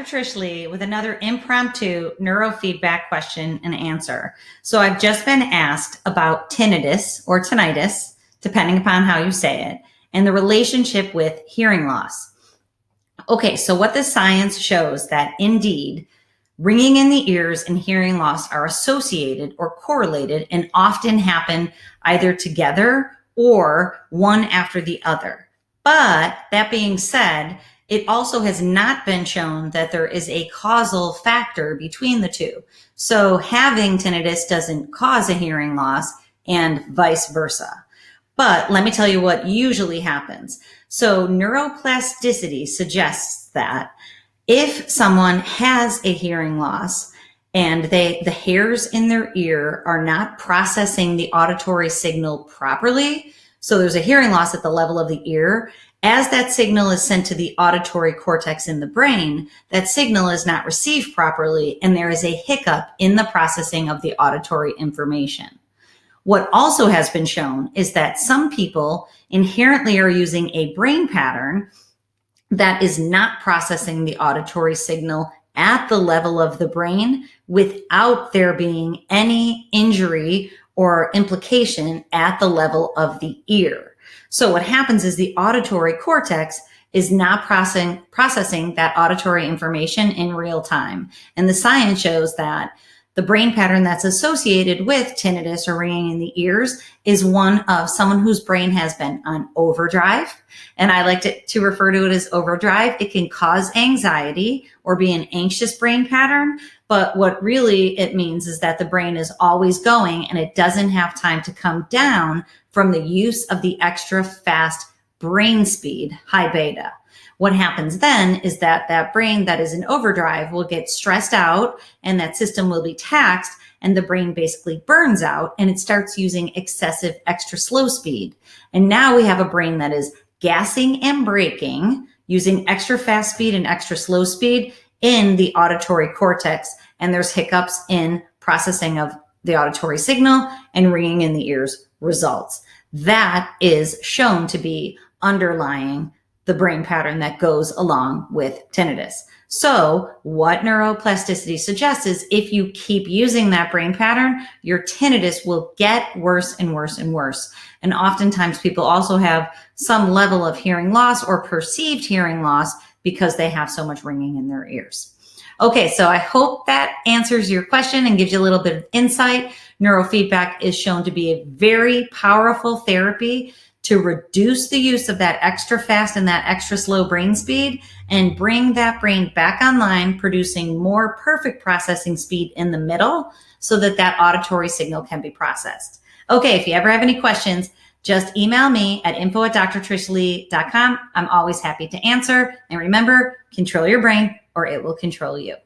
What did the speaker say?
Trish Leigh with another impromptu neurofeedback question and answer. So I've just been asked about tinnitus or tinnitus, depending upon how you say it, and the relationship with hearing loss. Okay, so what the science shows that indeed ringing in the ears and hearing loss are associated or correlated and often happen either together or one after the other. But that being said, it also has not been shown that there is a causal factor between the two. So having tinnitus doesn't cause a hearing loss and vice versa. But let me tell you what usually happens. So neuroplasticity suggests that if someone has a hearing loss and the hairs in their ear are not processing the auditory signal properly, so there's a hearing loss at the level of the ear, as that signal is sent to the auditory cortex in the brain, that signal is not received properly, and there is a hiccup in the processing of the auditory information. What also has been shown is that some people inherently are using a brain pattern that is not processing the auditory signal at the level of the brain without there being any injury or implication at the level of the ear. So what happens is the auditory cortex is not processing that auditory information in real time. And the science shows that the brain pattern that's associated with tinnitus or ringing in the ears is one of someone whose brain has been on overdrive. And I like to refer to it as overdrive. It can cause anxiety or be an anxious brain pattern. But what really it means is that the brain is always going and it doesn't have time to come down from the use of the extra fast brain speed, high beta. What happens then is that that brain that is in overdrive will get stressed out and that system will be taxed and the brain basically burns out and it starts using excessive extra slow speed. And now we have a brain that is gassing and braking using extra fast speed and extra slow speed in the auditory cortex. And there's hiccups in processing of the auditory signal and ringing in the ears results. That is shown to be underlying the brain pattern that goes along with tinnitus. So what neuroplasticity suggests is if you keep using that brain pattern, your tinnitus will get worse and worse and worse. And oftentimes people also have some level of hearing loss or perceived hearing loss because they have so much ringing in their ears. Okay, so I hope that answers your question and gives you a little bit of insight. Neurofeedback is shown to be a very powerful therapy to reduce the use of that extra fast and that extra slow brain speed and bring that brain back online, producing more perfect processing speed in the middle so that that auditory signal can be processed. Okay, if you ever have any questions, just email me at info@drtrishleigh.com. I'm always happy to answer. And remember, control your brain or it will control you.